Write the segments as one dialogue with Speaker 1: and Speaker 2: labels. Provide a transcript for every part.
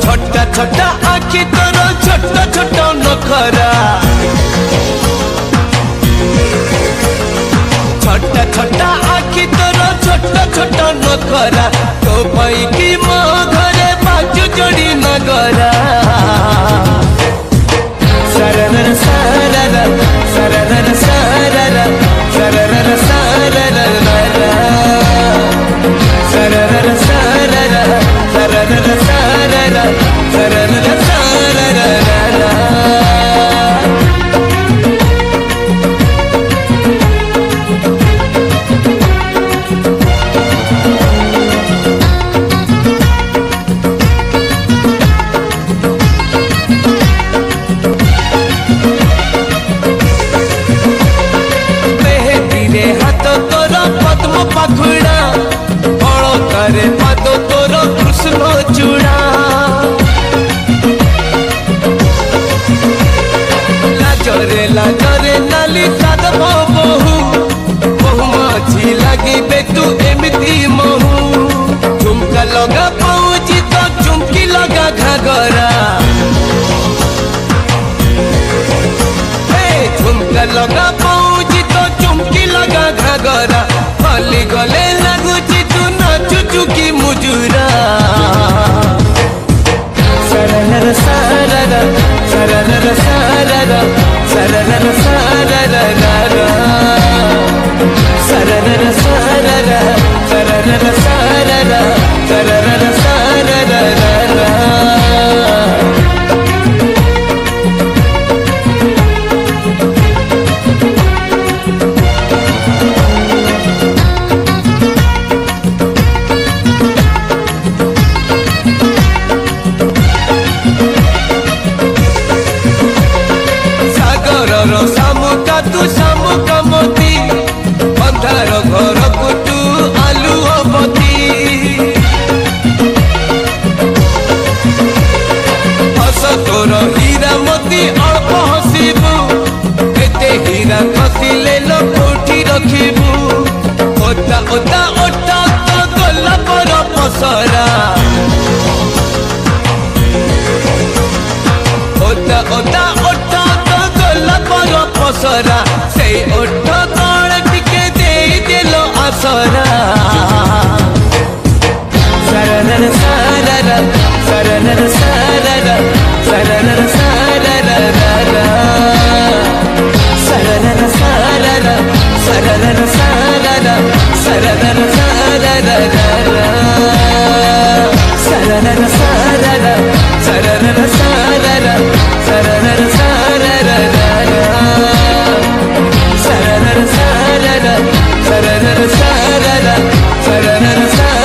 Speaker 1: छोटा छोटा आखि तोर छोटा छोटा नखरा छोटा छोटा आखि तोर छोटा छोटा नखरा तो पैकी मो घरे बाजू जोड़ी नगरा सरर सरर सरर सरर सरर सरर सरर सरर सरर सरर पाखुड़ा बड़ करे पाद तोर कृष्ण चूड़ा लाजरे लाजरे नाली साधव बहु बहु मझी लगे तू एमती महू झुमका लगा पाऊँ तो झुमकी लगा घाघरा झुमका लगा पाऊँ तो झुमकी लगा घाघरा गली गले लगुची तू नाचुचु की मुजुरा सरर सरर सरर सरर सरर सरर सरर सरर सरर सरर सरर सामुका तू सामुका मोती अंधार घर को तू आलू बती हस तोर हीरा मोती अल्प हसीबू एते हीरा खसिले लो कोठी रखिबू ओता ओता ओटा तो गला पर पसरा ओता ओता ओटा पसरा से ओठ तल टिके दे देलो आसरा सरर सरर सरर सरर सरर सरर सरर सरर सरर सरर सरर सरर सरर सरर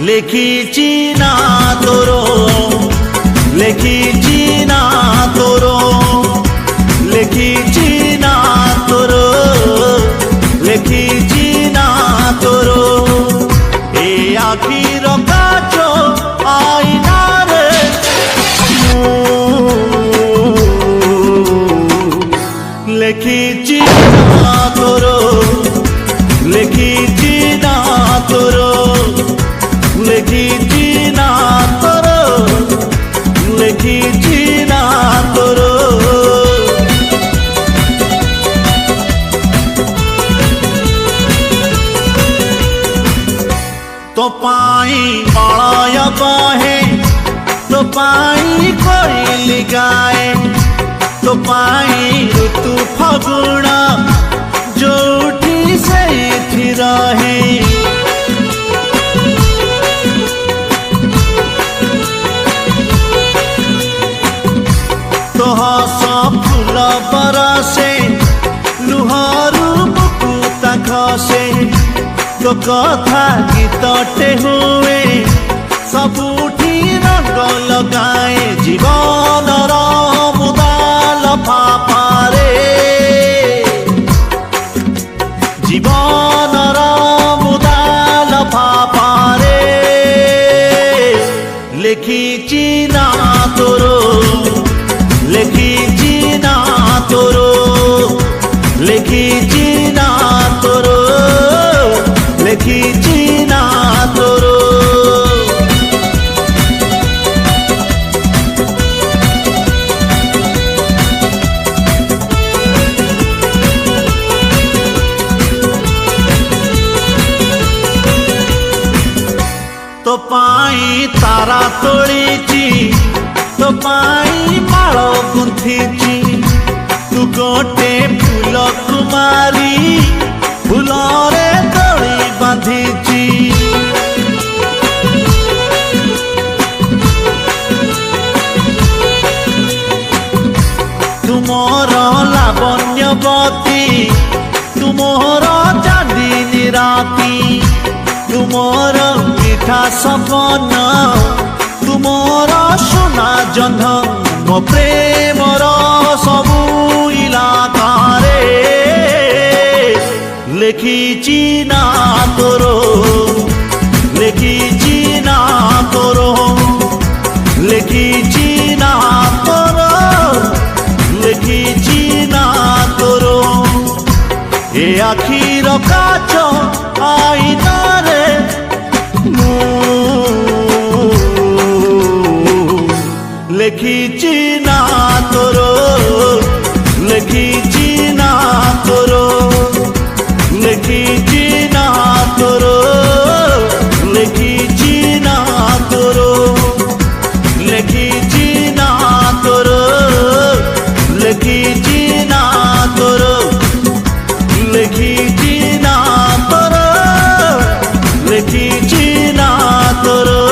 Speaker 2: लेखिची ना तोरो लेखिची ना तोरो लेखिची ना तोरो लेखिची ना तोरो ए आखिर काचो आईना रे लेखिची ना तोरो लेखिची ना तोरो लेखिची ना तोरो लेखिची ना तोरो तो पाई मलय बहे तो पाई कोइली गाए तो पाई ऋतु फगुण जोठी से रहे तो हस फूल बरसे लुहरु मुकुता खसे तो कथा गीतटे हुए सबुठी रंग लगाए जीवनर मुदाल फाफारे जीवनर मुदाल फाफारे लेखिची ना तोरो लेखिची ना तोरो लेखिची ना तोरो लेखिची ना तोरो तो पाई तारा तोड़ीची तो पाई माल गुंथीची तू गोटे फूल कुमारी फूलरे दड़ी बांधीची तुमर लावण्यवती तुमर चांदनी राती तुमर मिठा सपन तुमर सोना जन्म मो प्रेमर सबू इलाकारे लेखिची ना तोरो लेखिची ना तोरो लेखिची ना तोरो लेखिची ना तोरो ए आखिर काच आईना रे लेखिची ना तोरो लेखिची ना तोरो लेखिची ना तोरो लेखिची ना तोरो लेखिची ना तोरो लेखिची ना तोरो लेखिची ना तोरो लेखिची ना तोरो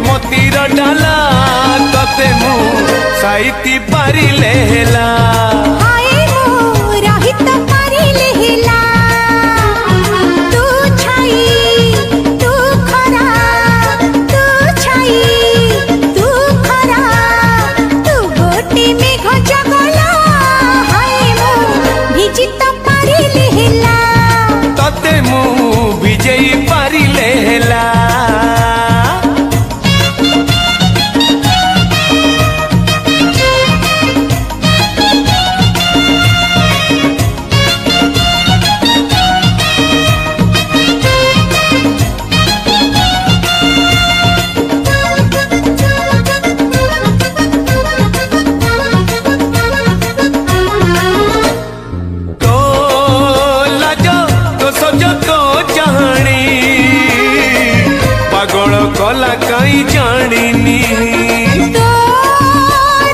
Speaker 1: मोतीर डाला तते मु साइती पारिले हेला
Speaker 3: हाय मो रहित पारिले हेला तू छाई तू खरा तू छाई तू खरा तू गोटे मेघ जगला हाय मो भिजित पारिले हेला
Speaker 1: तते मु विजयी पारिले हेला कला कहीं जानिनी
Speaker 3: तो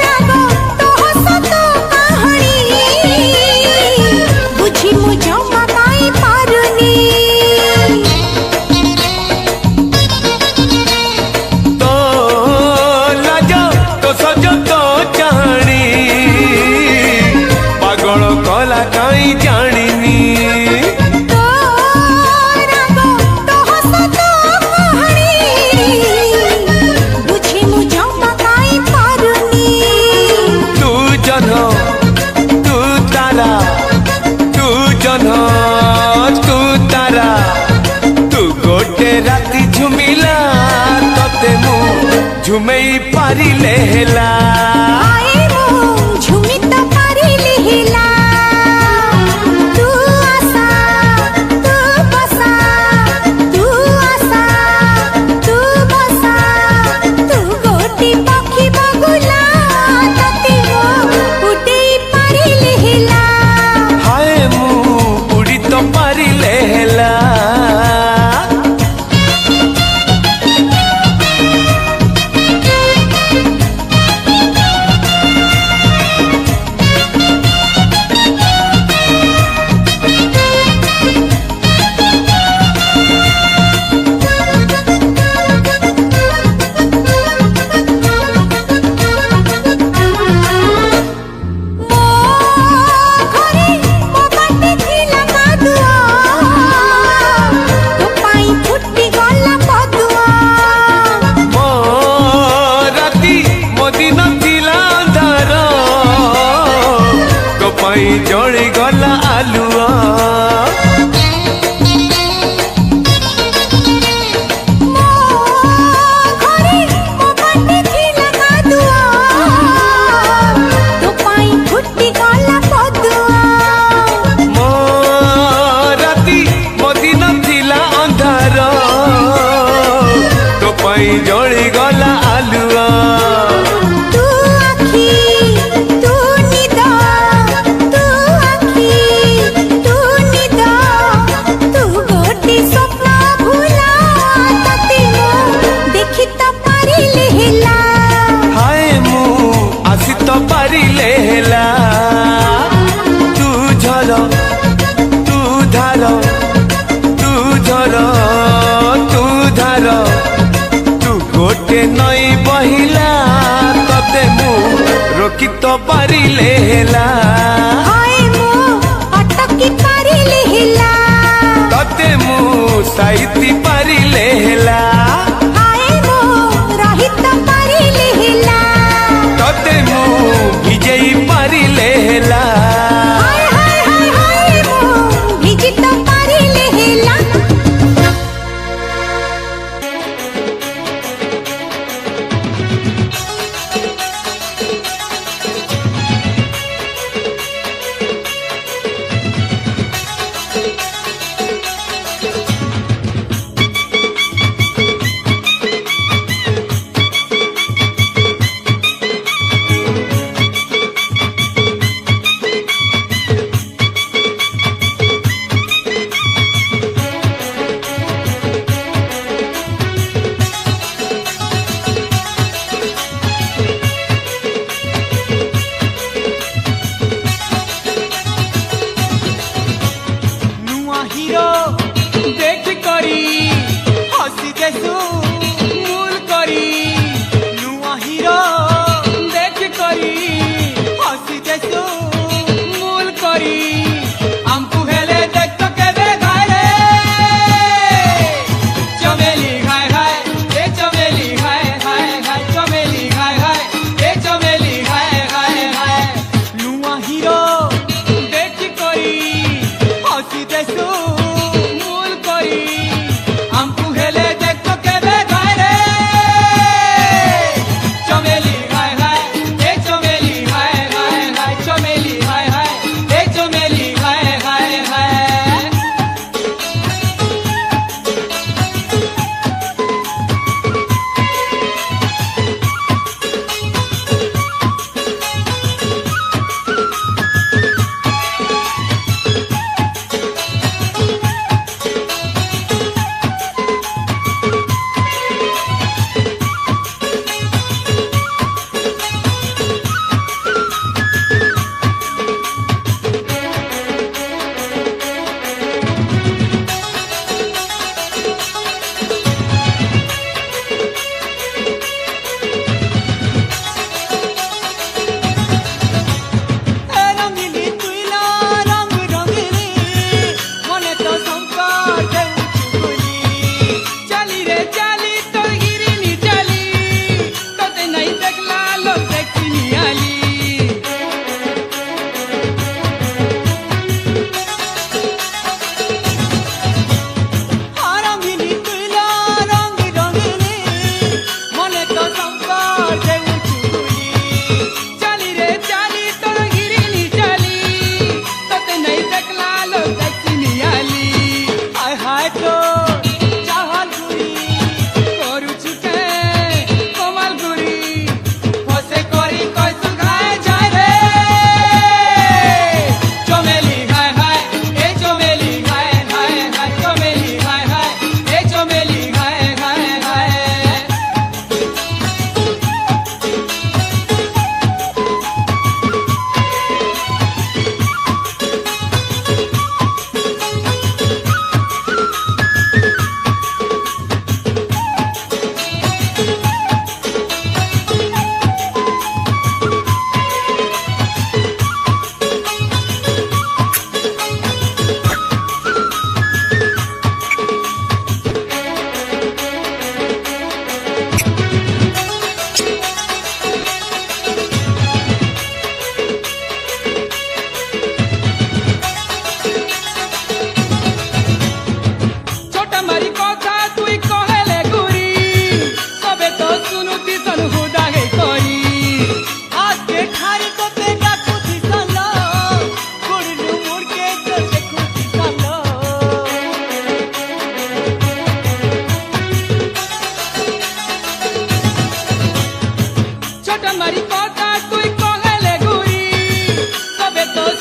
Speaker 3: राग तो हसत कहानी बुझी मु जमा पाई पारुनी
Speaker 1: तो लाज तो सज तो चाहनी पागल कला कहीं जानिनी राती झुमिला तते मु झुमई पारिले हेला
Speaker 3: आए मु झुमी तो पारिले हेला तू आसा तू
Speaker 1: जली गला आलुआ
Speaker 3: ମୋ ଘରେ ମୋ ବାଟେ ଥିଲା କାଦୁଅ ତୋ ପାଇଁ ଫୁଟି ଗଲା ପଦୁଆ
Speaker 1: ମୋ ରାତି ମୋ ଦିନ ଥିଲା ଅନ୍ଧାର ତୋ ପାଇଁ ଜଳି ଗଲା ଆଲୁଆ
Speaker 3: ତୁ ଆଖି ତୁ ନିଦ ତୁ ଆଖି ତୁ ନିଦ ତୁ ଗୋଟେ ସ୍ୱପ୍ନ ଭୁଲା ତତେ ମୁଁ ଦେଖି ତ ପାରିଲେ ହେଲା
Speaker 1: हाय मु आसी तो पारिले हेला तू झल तू धार तू झल तू धार तू गोटे नई बहिला तते मु रोकी तो पारिले हेला
Speaker 3: हाय ମୁଁ ଅଟକି ପାରିଲେ ହେଲା
Speaker 1: तते मु साइती पारिले हेला
Speaker 3: हाय ମୁଁ ରହି ତ ପାରିଲେ ହେଲା
Speaker 1: तते मु विजयी पारिले हेला
Speaker 3: हाय हाय हाय हाय ମୁଁ ଭିଜି ତ ପାରିଲେ ହେଲା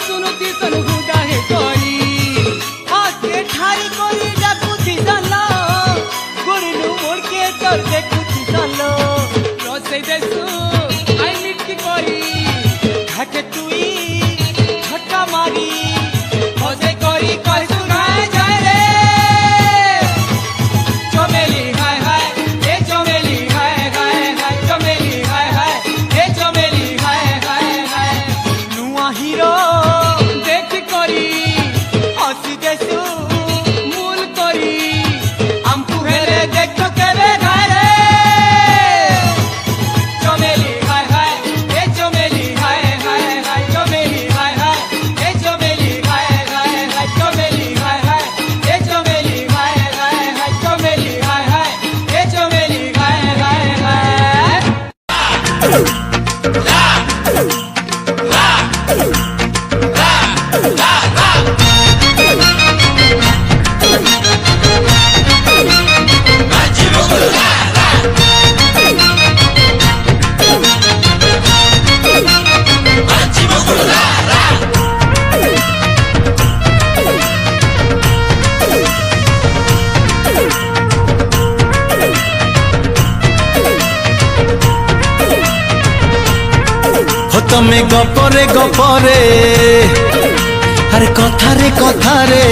Speaker 1: सुनुती सन हुदा हे करी
Speaker 4: आके ठारी कोरी डाकुती जालो गुरनु मोड़ के कर देखुती जालो
Speaker 1: रसे देसु आई मिट्टी करी
Speaker 4: घाटे तुई झटका मारी
Speaker 1: मजे करी कह सुनाए जाए रे चमेली हाय हाय ए चमेली हाय हाय हाय चमेली हाय हाय ए चमेली हाय हाय हाय
Speaker 4: नुआ हीरो
Speaker 1: देख करी
Speaker 4: हसी देसु
Speaker 1: मूल करी हमको हेरे देख केरे घरे चमेली हाय हाय ए चमेली हाय हाय हाय चमेली हाय हाय ए चमेली हाय हाय हाय चमेली हाय हाय ए चमेली हाय हाय हाय चमेली हाय हाय ए चमेली हाय हाय हाय
Speaker 2: हो तमे गपरे गपरे अरे कथारे कथारे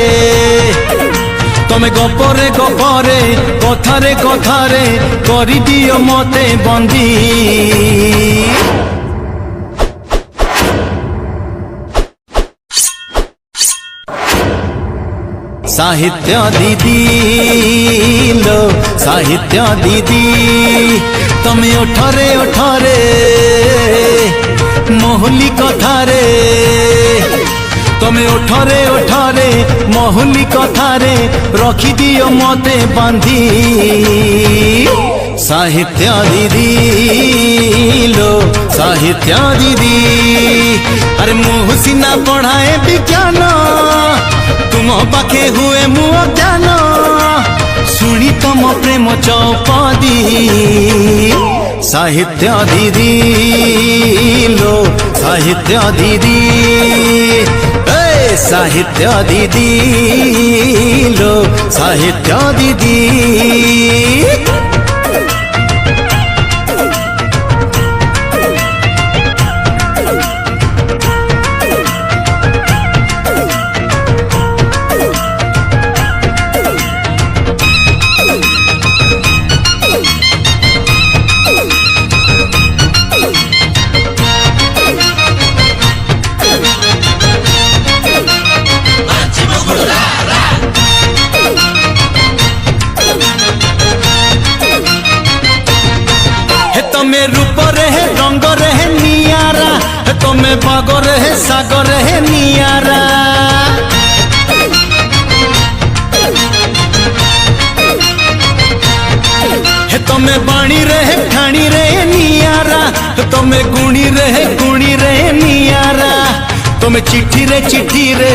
Speaker 2: तमे गपरे गपरे कथारे कथारे करी दियो मते बंदी साहित्य दीदी लो साहित्य दीदी तमे ओठरे ओठरे महुली कथारे तमे ओठरे ओठरे महुली कथारे रखी दियो मते बांधी साहित्य दीदी लो साहित्य दीदी अरे मुँह सिना पढ़ाए विज्ञान तुम पाखे हुए मु अज्ञान शुणी तम प्रेम चौपदी साहित्य दीदी लो साहित्य दीदी ए साहित्य दीदी लो साहित्य दीदी तमे रूप रहे रंग रहे नियारा तमे बाग रहे सागर रहे नियारा तमे बाणी रहे ठाणी रहे नियारा तमे गुणी रहे नियारा तमे चिट्ठी रे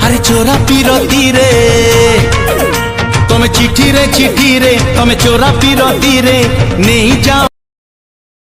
Speaker 2: अरे चोरा पीरती रे तमे चिट्ठी रे तमे चोरा पीरती रे नहीं जाओ